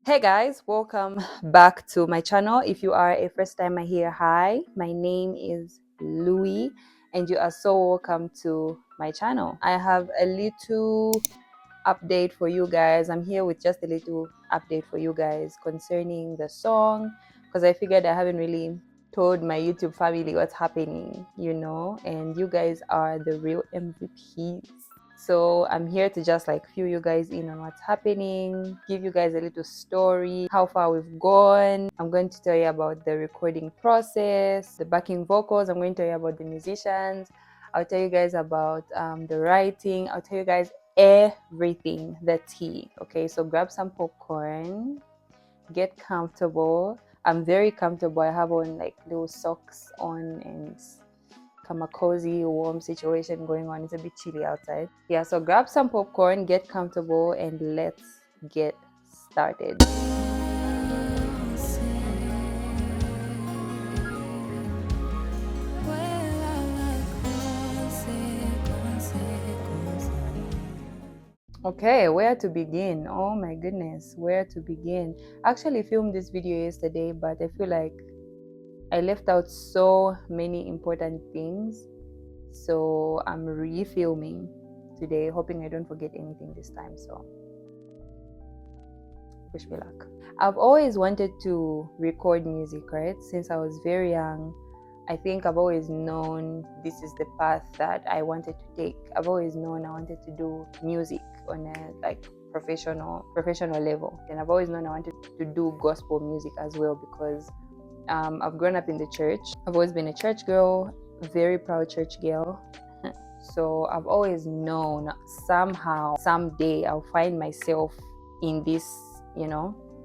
Hey guys, welcome back to my channel. If you are a first timer here, hi, my name is Louie and you are so welcome to my channel. I have a little update for you guys. I'm here with just a little update for you guys concerning the song because I figured I haven't really told my YouTube family what's happening, and you guys are the real MVPs. So I'm here to just like fill you guys in on what's happening, give you guys a little story, how far we've gone. I'm going to tell you about the recording process, the backing vocals. I'm going to tell you about the musicians. I'll tell you guys about the writing. I'll tell you guys everything, the tea. Okay, so grab some popcorn, get comfortable. I'm very comfortable. I have on like little socks on and a cozy warm situation going on. It's a bit chilly outside. Yeah, so grab some popcorn, get comfortable, and let's get started. Okay, where to begin? Oh my goodness, where to begin? I actually filmed this video yesterday, but I feel like I left out so many important things. So I'm refilming today, hoping I don't forget anything this time. So wish me luck. I've always wanted to record music, right? Since I was very young. I think I've always known this is the path that I wanted to take. I've always known I wanted to do music on a like professional level, and I've always known I wanted to do gospel music as well because I've grown up in the church. I've always been a church girl, very proud church girl. So I've always known somehow, someday I'll find myself in this,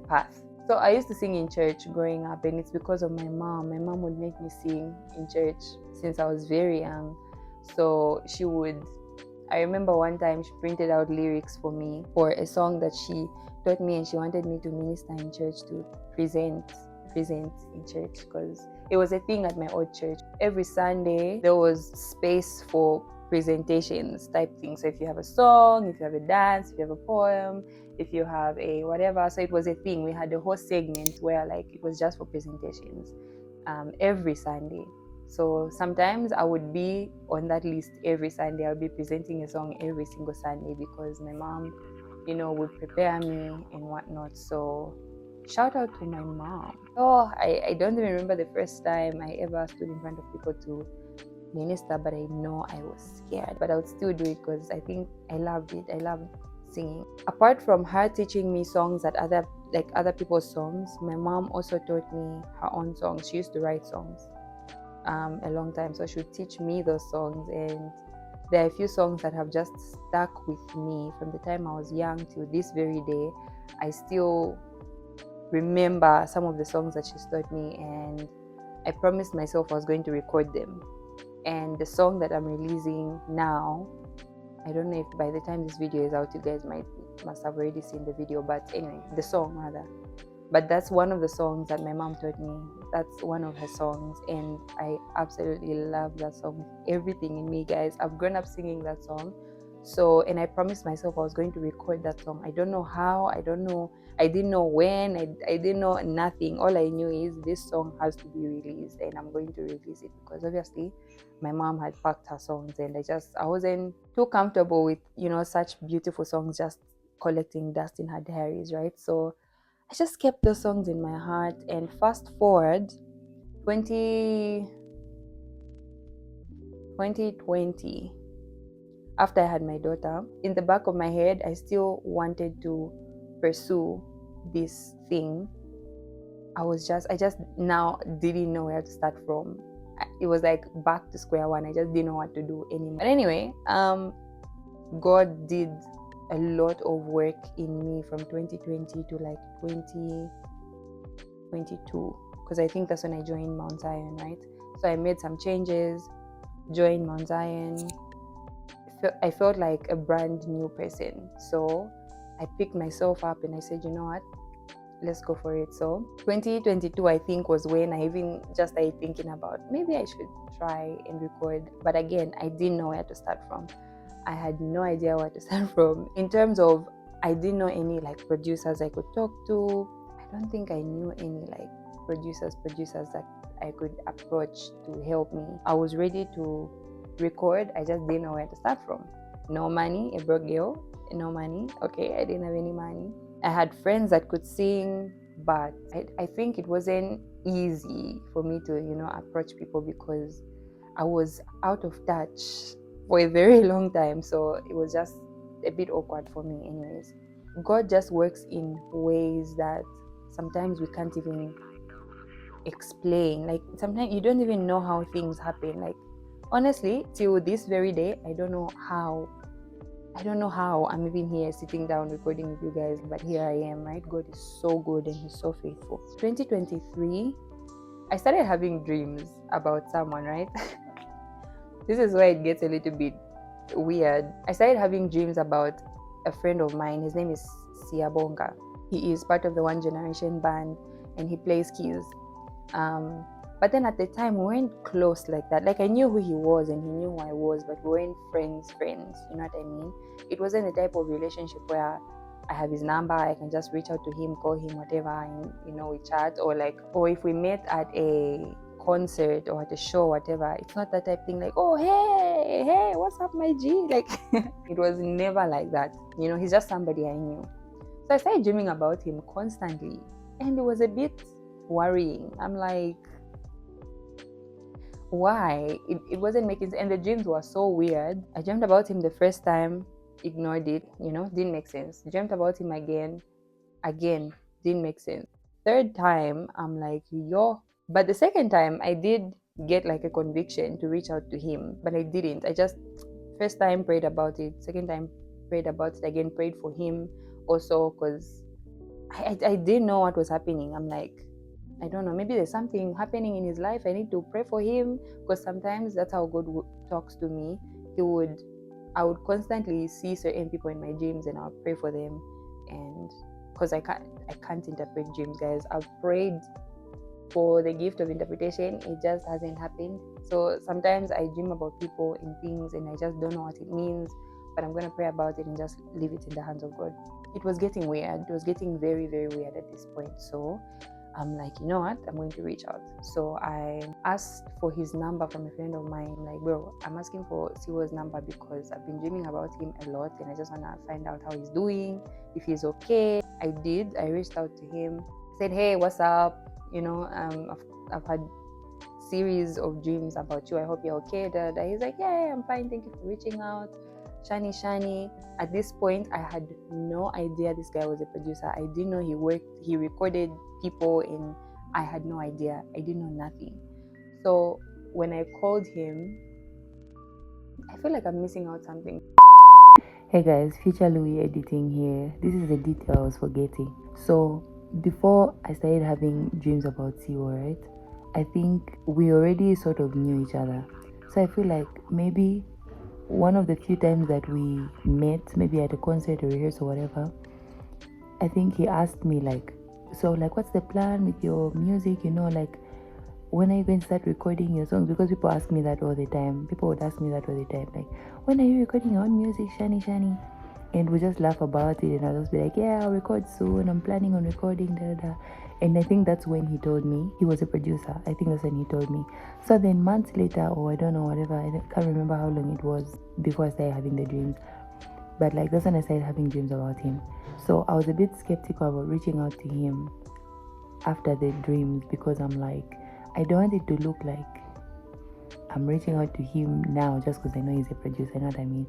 path. So I used to sing in church growing up, and it's because of my mom. My mom would make me sing in church since I was very young. So I remember one time she printed out lyrics for me for a song that she taught me, and she wanted me to minister in church, to present in church, because it was a thing at my old church. Every Sunday there was space for presentations type thing. So if you have a song, if you have a dance, if you have a poem, if you have a whatever, so it was a thing. We had a whole segment where like it was just for presentations every Sunday. So sometimes I would be on that list every Sunday. I'll be presenting a song every single Sunday because my mom, would prepare me and whatnot. So shout out to my mom. Oh, I don't even remember the first time I ever stood in front of people to minister, but I know I was scared. But I would still do it because I think I loved it. I loved singing. Apart from her teaching me songs that other people's songs, my mom also taught me her own songs. She used to write songs a long time, so she would teach me those songs, and there are a few songs that have just stuck with me from the time I was young till this very day. I still remember some of the songs that she's taught me, and I promised myself I was going to record them. And the song that I'm releasing now, I don't know if by the time this video is out you guys must have already seen the video, but anyway, the song rather. But that's one of the songs that my mom taught me. That's one of her songs, and I absolutely love that song with everything in me, guys. I've grown up singing that song. So, and I promised myself I was going to record that song. I don't know how, I don't know, I didn't know when, I didn't know nothing. All I knew is this song has to be released, and I'm going to release it because obviously my mom had packed her songs, and I wasn't too comfortable with, such beautiful songs just collecting dust in her diaries, right? So I just kept those songs in my heart. And fast forward 2020, after I had my daughter, in the back of my head, I still wanted to pursue this thing. I just now didn't know where to start from. It was like back to square one. I just didn't know what to do anymore. But anyway, God did a lot of work in me from 2020 to like 2022, because I think that's when I joined Mount Zion, right? So I made some changes, joined Mount Zion. I felt like a brand new person. So I picked myself up and I said, you know what? Let's go for it. So 2022, I think, was when I even just started thinking about maybe I should try and record. But again, I didn't know where to start from. I had no idea where to start from. In terms of I didn't know any like producers I could talk to. I don't think I knew any like producers that I could approach to help me. I was ready to record, I just didn't know where to start from. No money, a broke girl, no money. Okay, I didn't have any money. I had friends that could sing, but I think it wasn't easy for me to, approach people because I was out of touch for a very long time. So it was just a bit awkward for me anyways. God just works in ways that sometimes we can't even explain. Like sometimes you don't even know how things happen. Like honestly, till this very day, I don't know how I'm even here sitting down recording with you guys, but here I am, right? God is so good and He's so faithful. 2023, I started having dreams about someone, right? This is where it gets a little bit weird. I started having dreams about a friend of mine. His name is Siabonga. He is part of the One Generation band and he plays keys. But then at the time, we weren't close like that. Like I knew who he was and he knew who I was, but we weren't friends. You know what I mean? It wasn't the type of relationship where I have his number, I can just reach out to him, call him, whatever, and we chat. Or if we met at a concert or at a show, whatever, it's not that type thing like, oh hey, what's up, my G? Like it was never like that. He's just somebody I knew. So I started dreaming about him constantly, and it was a bit worrying. I'm like, why? It wasn't making sense, and the dreams were so weird. I dreamt about him the first time, ignored it, didn't make sense. Dreamt about him again, didn't make sense. Third time, I'm like, yo. But the second time, I did get like a conviction to reach out to him, but I didn't. I just, first time prayed about it, second time prayed about it again, prayed for him also because I didn't know what was happening. I'm like, I don't know, maybe there's something happening in his life. I need to pray for him because sometimes that's how God talks to me. I would constantly see certain people in my dreams and I'll pray for them. And because I can't interpret dreams, guys. I've prayed for the gift of interpretation, it just hasn't happened. So sometimes I dream about people and things and I just don't know what it means, but I'm going to pray about it and just leave it in the hands of God. It was getting weird. It was getting very, very weird at this point. So I'm like, you know what? I'm going to reach out. So I asked for his number from a friend of mine. I'm like, bro, I'm asking for Siwo's number because I've been dreaming about him a lot and I just want to find out how he's doing, if he's okay. I did. I reached out to him. Said, hey, what's up? I've had series of dreams about you. I hope you're okay. He's like, yeah, I'm fine. Thank you for reaching out. Shani. At this point, I had no idea this guy was a producer. I didn't know he recorded people, and I had no idea. I didn't know nothing. So when I called him, I feel like I'm missing out something. Hey guys, Future Louis editing here. This is the detail I was forgetting. So before I started having dreams about Siwo, right? I think we already sort of knew each other. So I feel like maybe one of the few times that we met, maybe at a concert or rehearsal or whatever, I think he asked me what's the plan with your music? When are you going to start recording your songs? Because people ask me that all the time. People would ask me that all the time. Like, when are you recording your own music, Shani? And we just laugh about it, and I'll just be like, yeah, I'll record soon. I'm planning on recording, And I think that's when he told me he was a producer. I think that's when he told me. So then months later, or I don't know, whatever, I can't remember how long it was before I started having the dreams. But that's when I started having dreams about him. So I was a bit skeptical about reaching out to him after the dreams because I'm like, I don't want it to look like I'm reaching out to him now just because I know he's a producer, you know what I mean?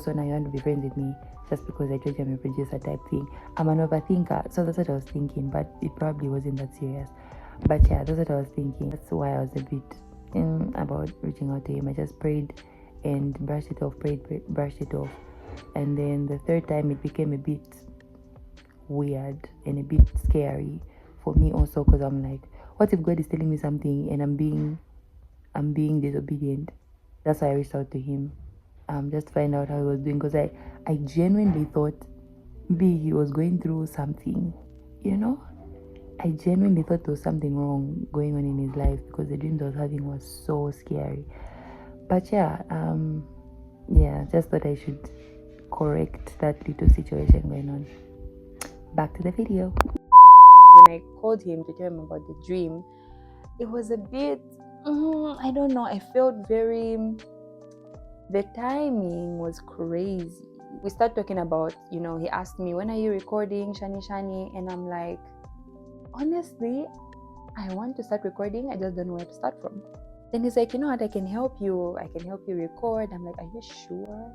So now you want to be friends with me just because I told you I'm a producer type thing. I'm an overthinker, so that's what I was thinking, but it probably wasn't that serious. But yeah, that's what I was thinking. That's why I was a bit about reaching out to him. I just prayed and brushed it off, brushed it off. And then the third time it became a bit weird and a bit scary for me also because I'm like, what if God is telling me something and I'm being disobedient? That's why I reached out to him, just to find out how he was doing, because I genuinely thought maybe he was going through something, I genuinely thought there was something wrong going on in his life because the dreams I was having was so scary. But yeah, just thought I should correct that little situation going on. Back to the video. When I called him to tell him about the dream, it was a bit, I don't know, I felt very, the timing was crazy. We started talking about, he asked me, when are you recording, Shani? And I'm like, honestly, I want to start recording, I just don't know where to start from. Then he's like, you know what, I can help you record. I'm like, are you sure?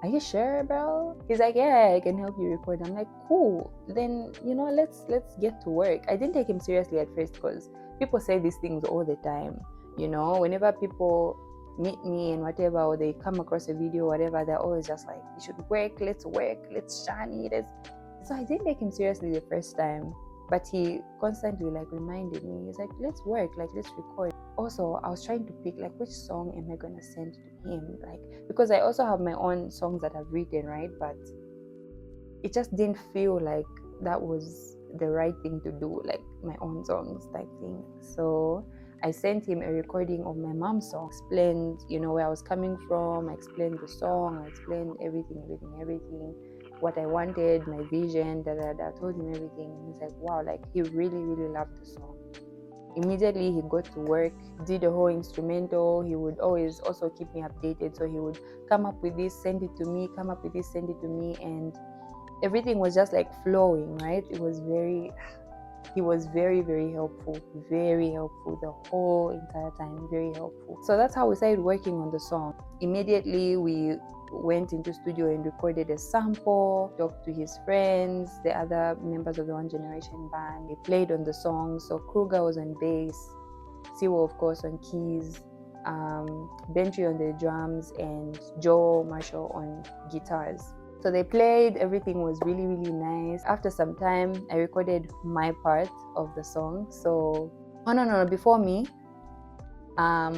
Are you sure, bro? He's like, yeah, I can help you record. I'm like, cool. Then, let's get to work. I didn't take him seriously at first because people say these things all the time. Whenever people meet me and whatever, or they come across a video, whatever, they're always just like, you should work, let's shiny. So I didn't take him seriously the first time. But he constantly reminded me. He's like, let's work, let's record. Also, I was trying to pick which song am I gonna send to him, because I also have my own songs that I've written, right? But it just didn't feel like that was the right thing to do, my own songs type thing. So I sent him a recording of my mom's song, explained, where I was coming from, I explained the song, I explained everything, what I wanted, my vision, told him everything. And he's like, wow, he really, really loved the song. Immediately he got to work, did the whole instrumental. He would always also keep me updated. So he would come up with this, send it to me, and everything was just flowing, right? He was very, very helpful, the whole entire time, very helpful. So that's how we started working on the song. Immediately we went into studio and recorded a sample, talked to his friends, the other members of the One Generation band. They played on the song. So Kruger was on bass, Siwo of course on keys, Bentry on the drums, and Joe Marshall on guitars. So they played, everything was really, really nice. After some time, I recorded my part of the song. So, before me,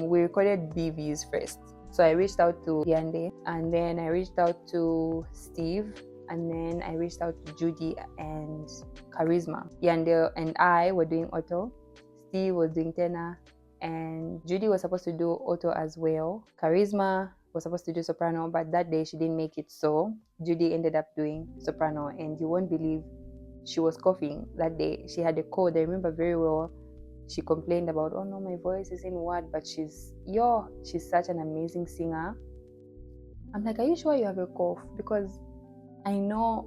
we recorded BVs first. So I reached out to Yande, and then I reached out to Steve, and then I reached out to Judy and Charisma. Yande and I were doing auto, Steve was doing tenor, and Judy was supposed to do auto as well. Charisma was supposed to do soprano, but that day she didn't make it, so Judy ended up doing soprano. And you won't believe, she was coughing that day. She had a cold, I remember very well. She complained about, oh no, my voice isn't what, but she's such an amazing singer. I'm like, are you sure you have a cough? Because I know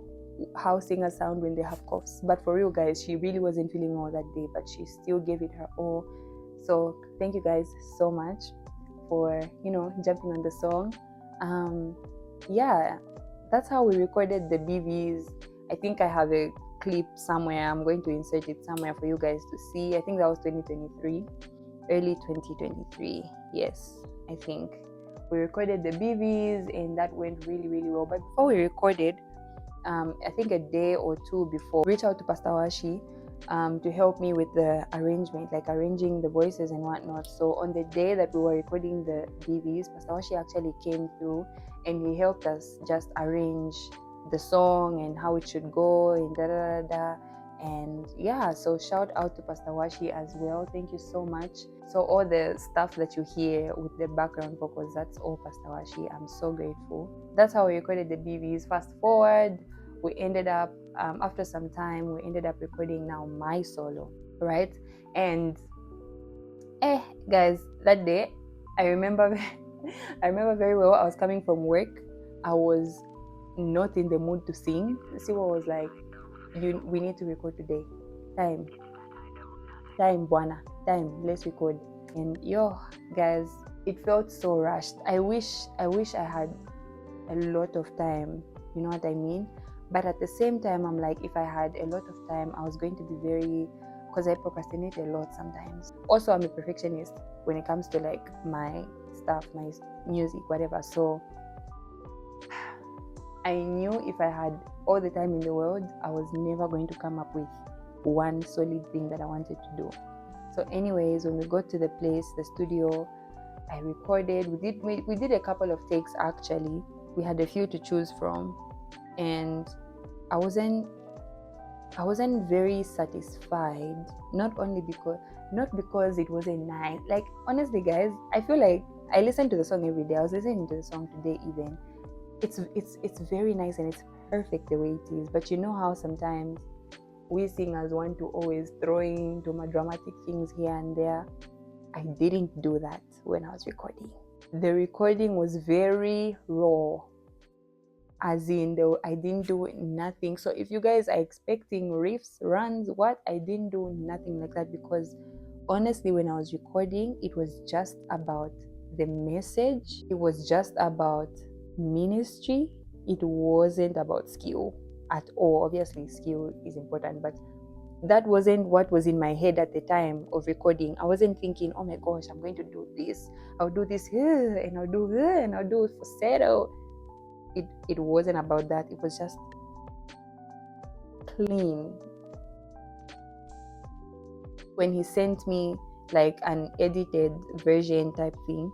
how singers sound when they have coughs. But for real, guys, she really wasn't feeling well that day, but she still gave it her all. So thank you guys so much for, jumping on the song. That's how we recorded the BVs. I think I have a clip somewhere. I'm going to insert it somewhere for you guys to see. I think that was 2023, early 2023. Yes, I think we recorded the BVs, and that went really, really well. But before we recorded, I think a day or two before, reached out to Pastor Washi to help me with the arrangement, arranging the voices and whatnot. So on the day that we were recording the BVs, Pastor Washi actually came through and he helped us just arrange the song and how it should go and and so shout out to Pastor Washi as well. Thank you so much. So all the stuff that you hear with the background vocals, that's all Pastor Washi. I'm so grateful. That's how we recorded the BVs. Fast forward, we ended up after some time, we ended up recording now my solo, right? And guys, that day I remember very well. I was coming from work. I was not in the mood to sing. Siwa was like, we need to record today. Time, Bwana, time, let's record. And guys, it felt so rushed. I wish I had a lot of time, you know what I mean? But at the same time, I'm like, if I had a lot of time, I was going to be very, because I procrastinate a lot sometimes. Also, I'm a perfectionist when it comes to my stuff, my music, whatever. So I knew if I had all the time in the world, I was never going to come up with one solid thing that I wanted to do. So anyways, when we got to the place, the studio, I recorded. We did a couple of takes actually. We had a few to choose from, and I wasn't very satisfied. Not because it wasn't nice. Honestly, guys, I feel like I listen to the song every day. I was listening to the song today even. It's very nice and it's perfect the way it is. But you know how sometimes we singers want to always throw in to my dramatic things here and there. I didn't do that when I was recording. The recording was very raw, as in I didn't do nothing. So if you guys are expecting riffs, runs, I didn't do nothing like that, because honestly, when I was recording, it was just about the message. It was just about ministry. It wasn't about skill at all. Obviously, skill is important, but that wasn't what was in my head at the time of recording. I wasn't thinking, oh my gosh, I'm going to do this. I'll do this here, and I'll do here, and I'll do falsetto. It wasn't about that. It was just clean. When he sent me like an edited version type thing,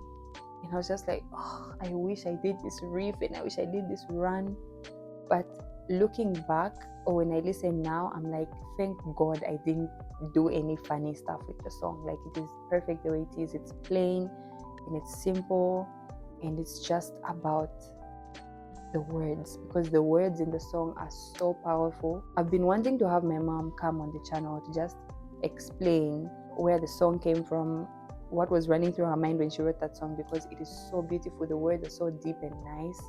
and I was just like, oh, I wish I did this riff and I wish I did this run. But looking back, or when I listen now, I'm like, thank God I didn't do any funny stuff with the song. Like, it is perfect the way it is. It's plain and it's simple, and it's just about the words, because the words in the song are so powerful. I've been wanting to have my mom come on the channel to just explain where the song came from, what was running through her mind when she wrote that song, because it is so beautiful. The words are so deep and nice.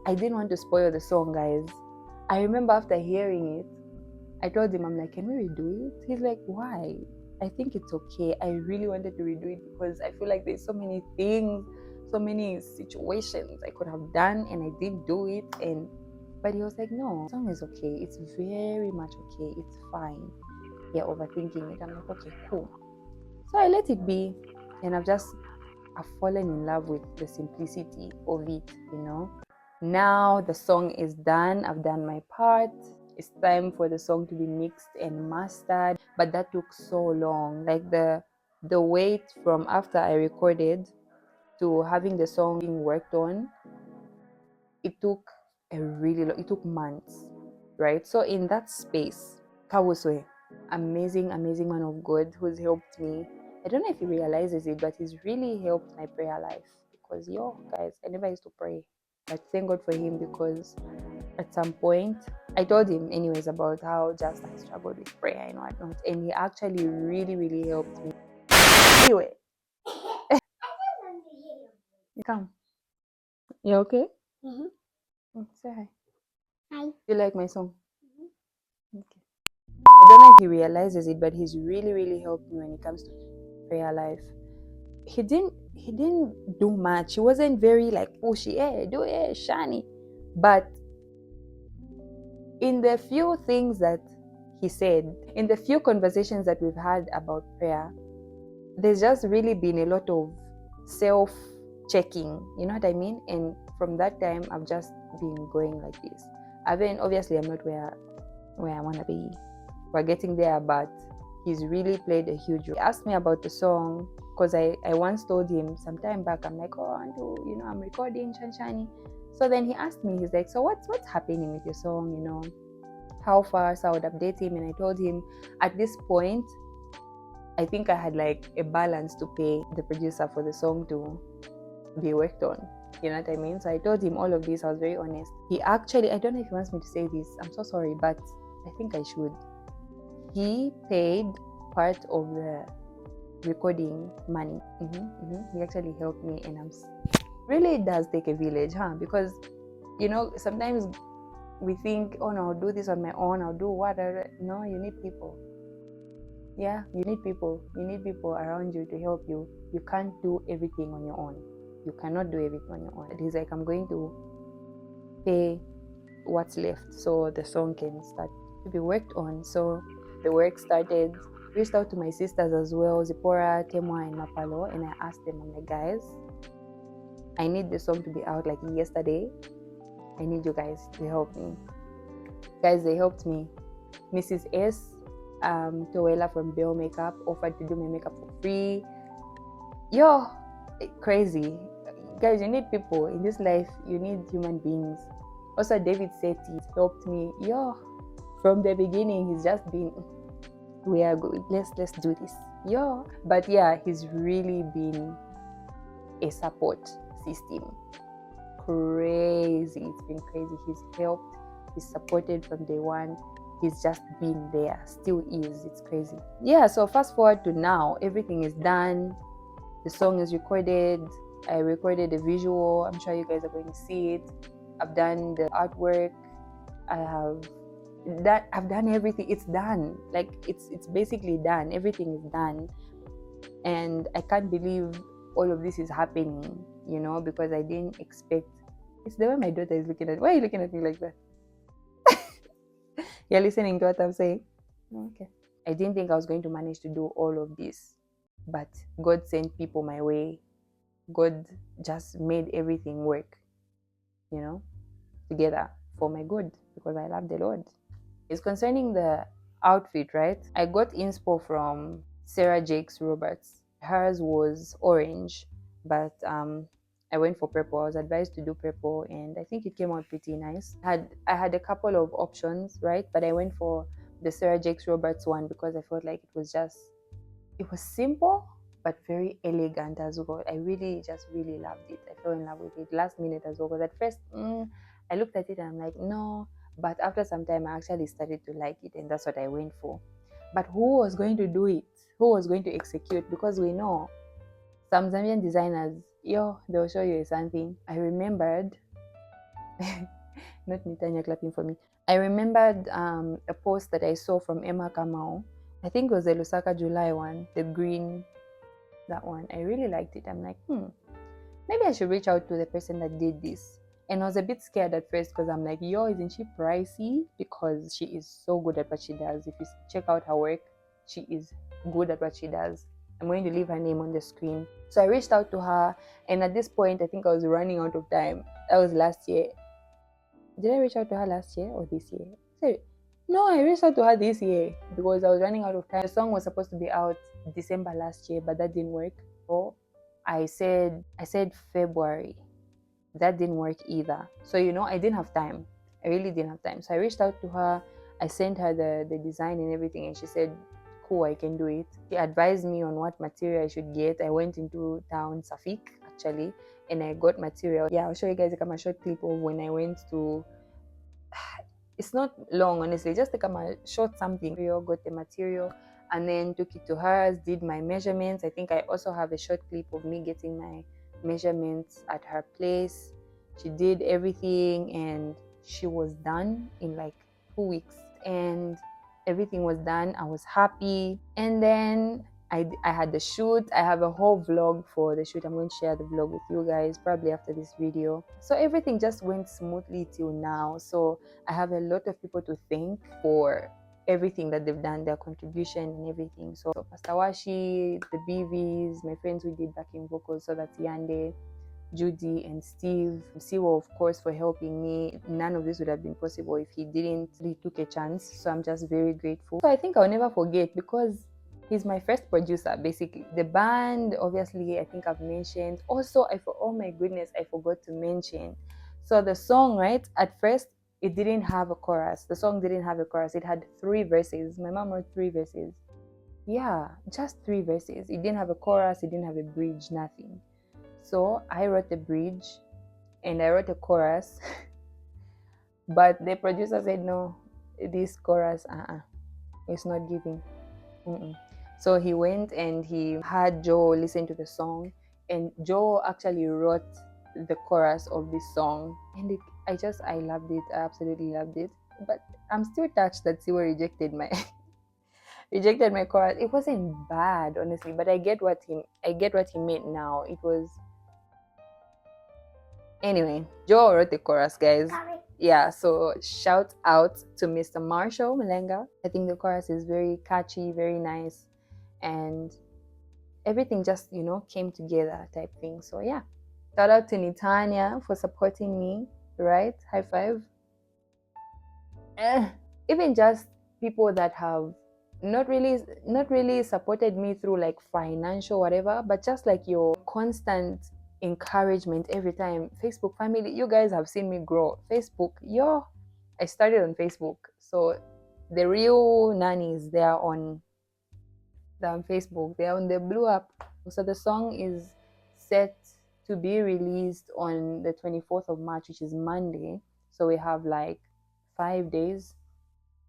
I didn't want to spoil the song, guys. I remember after hearing it, I told him, I'm like, can we redo it? He's like, why? I think it's okay. I really wanted to redo it because I feel like there's so many things, so many situations I could have done and I didn't do it. But he was like, no, the song is okay. It's very much okay. It's fine. You're overthinking it. I'm like, okay, cool. So I let it be, and I've fallen in love with the simplicity of it, you know. Now the song is done. I've done my part. It's time for the song to be mixed and mastered. But that took so long. Like the wait from after I recorded to having the song being worked on, it took it took months, right? So in that space, Kawuswe, amazing man of God who's helped me. I don't know if he realizes it, but he's really helped my prayer life, because guys, I never used to pray. But thank God for him, because at some point I told him anyways about how just I struggled with prayer and whatnot, and he actually really helped me. Anyway, come. You okay? Say hi. Hi. You like my song? Okay. I don't know if he realizes it, but he's really helped me when it comes to prayer life. He didn't do much. He wasn't very like pushy, do it, shiny. But in the few things that he said, in the few conversations that we've had about prayer, there's just really been a lot of self-checking, you know what I mean? And from that time, I've just been going like this. Obviously, I'm not where I want to be. We're getting there, but he's really played a huge role. He asked me about the song, because I once told him some time back, I'm like, oh, I'm recording Chanchani. So then he asked me, he's like, so what's happening with your song, you know, how far? So I would update him, and I told him at this point, I think I had like a balance to pay the producer for the song to be worked on. You know what I mean? So I told him all of this. I was very honest. He actually, I don't know if he wants me to say this. I'm so sorry, but I think I should. He paid part of the recording money. He actually helped me, and really, it does take a village, because you know, sometimes we think, oh no, I'll do this on my own, I'll do whatever. No, you need people. Yeah, you need people. You need people around you to help you. You can't do everything on your own. You cannot do everything on your own. He's like, I'm going to pay what's left so the song can start to be worked on. So the work started. Reached out to my sisters as well, Zipporah, Temwa, and Mapalo, and I asked them, I'm like, guys, I need the song to be out like yesterday. I need you guys to help me. Guys, they helped me. Mrs. S, Towela from Bell Makeup offered to do my makeup for free. Crazy. Guys, you need people in this life. You need human beings. Also, David Seti helped me. From the beginning, he's just been, we are good. Let's do this. But yeah, he's really been a support system. Crazy. It's been crazy. He's helped, he's supported from day one. He's just been there, still is. It's crazy. Yeah, so fast forward to now, everything is done. The song is recorded. I recorded a visual. I'm sure you guys are going to see it. I've done the artwork. I've done everything. It's done. Like it's basically done. Everything is done. And I can't believe all of this is happening, you know, because I didn't expect. It's the way my daughter is looking at me. Why are you looking at me like that? You're listening to what I'm saying? Okay. I didn't think I was going to manage to do all of this, but God sent people my way. God just made everything work, you know, together for my good, because I love the Lord. It's concerning the outfit, right? I got inspo from Sarah Jakes Roberts. Hers was orange, but I went for purple. I was advised to do purple, and I think it came out pretty nice. I had a couple of options, right? But I went for the Sarah Jakes Roberts one because I felt like it was simple but very elegant as well. I really loved it. I fell in love with it last minute as well. Because at first, I looked at it and I'm like, no. But after some time, I actually started to like it, and that's what I went for. But who was going to do it? Who was going to execute? Because we know some Zambian designers, they'll show you something. I remembered, not Nitanya clapping for me. I remembered a post that I saw from Emma Kamau. I think it was the Lusaka July one, the green, that one. I really liked it. I'm like, maybe I should reach out to the person that did this. And I was a bit scared at first because I'm like, isn't she pricey? Because she is so good at what she does. If you check out her work, she is good at what she does. I'm going to leave her name on the screen. So I reached out to her, and at this point, I think I was running out of time. That was last year. Did I reach out to her last year or this year? Sorry. No, I reached out to her this year because I was running out of time. The song was supposed to be out December last year, but that didn't work. So I said February. That didn't work either. So, I didn't have time. I really didn't have time. So I reached out to her. I sent her the design and everything, and she said, cool, I can do it. She advised me on what material I should get. I went into town, Safik, actually, and I got material. Yeah, I'll show you guys a short clip of when I went to... It's not long, honestly, just a short something. Got the material and then took it to hers, did my measurements. I think I also have a short clip of me getting my measurements at her place. She did everything and she was done in like 2 weeks, and everything was done. I was happy. And then I had the shoot. I have a whole vlog for the shoot. I'm going to share the vlog with you guys probably after this video. So everything just went smoothly till now. So I have a lot of people to thank for everything that they've done, their contribution and everything. So Pastor Washi, the BVs, my friends who did backing vocals, so that's Yande, Judy, and Steve. Siwo, of course, for helping me. None of this would have been possible if he took a chance. So I'm just very grateful. So I think I'll never forget, because he's my first producer, basically. The band, obviously, I think I've mentioned. Also, oh my goodness, I forgot to mention. So the song, right, at first, it didn't have a chorus. The song didn't have a chorus. It had 3 verses. My mom wrote 3 verses. Yeah, just 3 verses. It didn't have a chorus. It didn't have a bridge, nothing. So I wrote the bridge and I wrote a chorus. But the producer said, no, this chorus, it's not giving. So he went and he had Joe listen to the song, and Joe actually wrote the chorus of this song, and I loved it. I absolutely loved it. But I'm still touched that Siwa rejected my chorus. It wasn't bad, honestly, but I get what he meant now. It was... Anyway, Joe wrote the chorus, guys. Yeah, so shout out to Mr. Marshall Malenga. I think the chorus is very catchy, very nice, and everything just, came together type thing. So yeah, shout out to Nitanya for supporting me, right? High five. Even just people that have not really supported me through like financial whatever, but just like your constant encouragement every time. Facebook family, you guys have seen me grow. Facebook, I started on Facebook, so the real nannies, they're on Facebook. They're on the Blue app. So the song is set to be released on the 24th of March, which is Monday. So we have like 5 days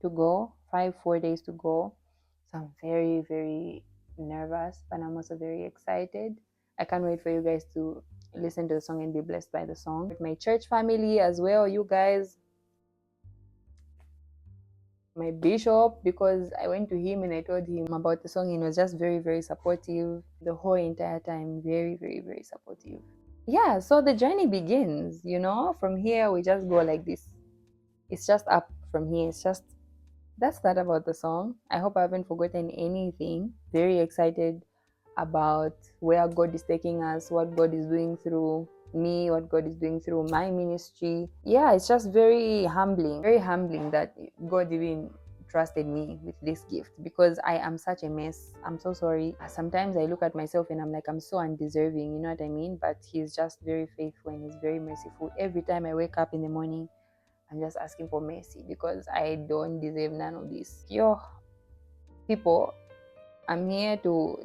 to go, 4 days to go. So I'm very, very nervous, but I'm also very excited. I can't wait for you guys to listen to the song and be blessed by the song. With my church family as well, you guys, my bishop, because I went to him and I told him about the song, and he was just very, very supportive the whole entire time. Very, very, very supportive. Yeah, so the journey begins, you know. From here we just go like this. It's just up from here. That's that about the song. I hope I haven't forgotten anything. Very excited about where God is taking us, what God is doing through me, what God is doing through my ministry. Yeah, it's just very humbling that God even trusted me with this gift, because I am such a mess. I'm so sorry. Sometimes I look at myself and I'm like, I'm so undeserving, you know what I mean? But He's just very faithful and He's very merciful. Every time I wake up in the morning, I'm just asking for mercy, because I don't deserve none of this. Yo, people, I'm here to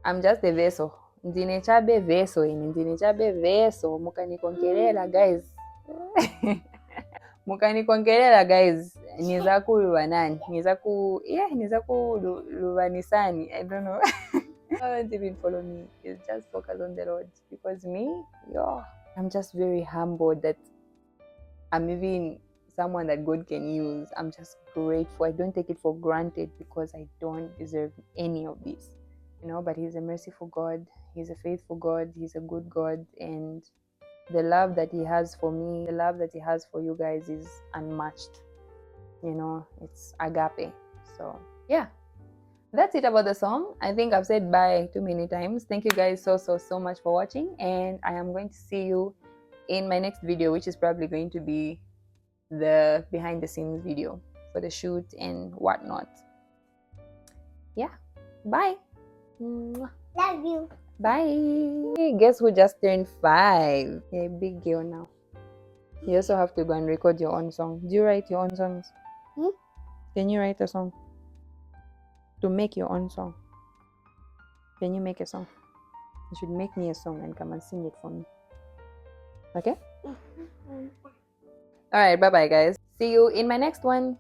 I'm just a vessel. Ndinechabe vessel ini, ndinechabe vessel. Mukanikonkelela guys. Mukanikonkelela guys. Nizakuwa nani? Nizakuwa I don't know. Don't even follow me. It's just focus on the Lord. Because me, yo, I'm just very humbled that I'm even someone that God can use. I'm just grateful. I don't take it for granted, because I don't deserve any of this, you know. But He's a merciful God. He's a faithful God. He's a good God. And the love that He has for me, the love that He has for you guys is unmatched. You know, it's agape. So, yeah. That's it about the song. I think I've said bye too many times. Thank you guys so much for watching. And I am going to see you in my next video, which is probably going to be the behind the scenes video for the shoot and whatnot. Yeah, bye. Love you. Bye. Hey, guess who just turned 5? You're a big girl now. You also have to go and record your own song. Do you write your own songs? Can you write a song? To make your own song, can you make a song? You should make me a song and come and sing it for me. Okay? All right, bye bye guys. See you in my next one.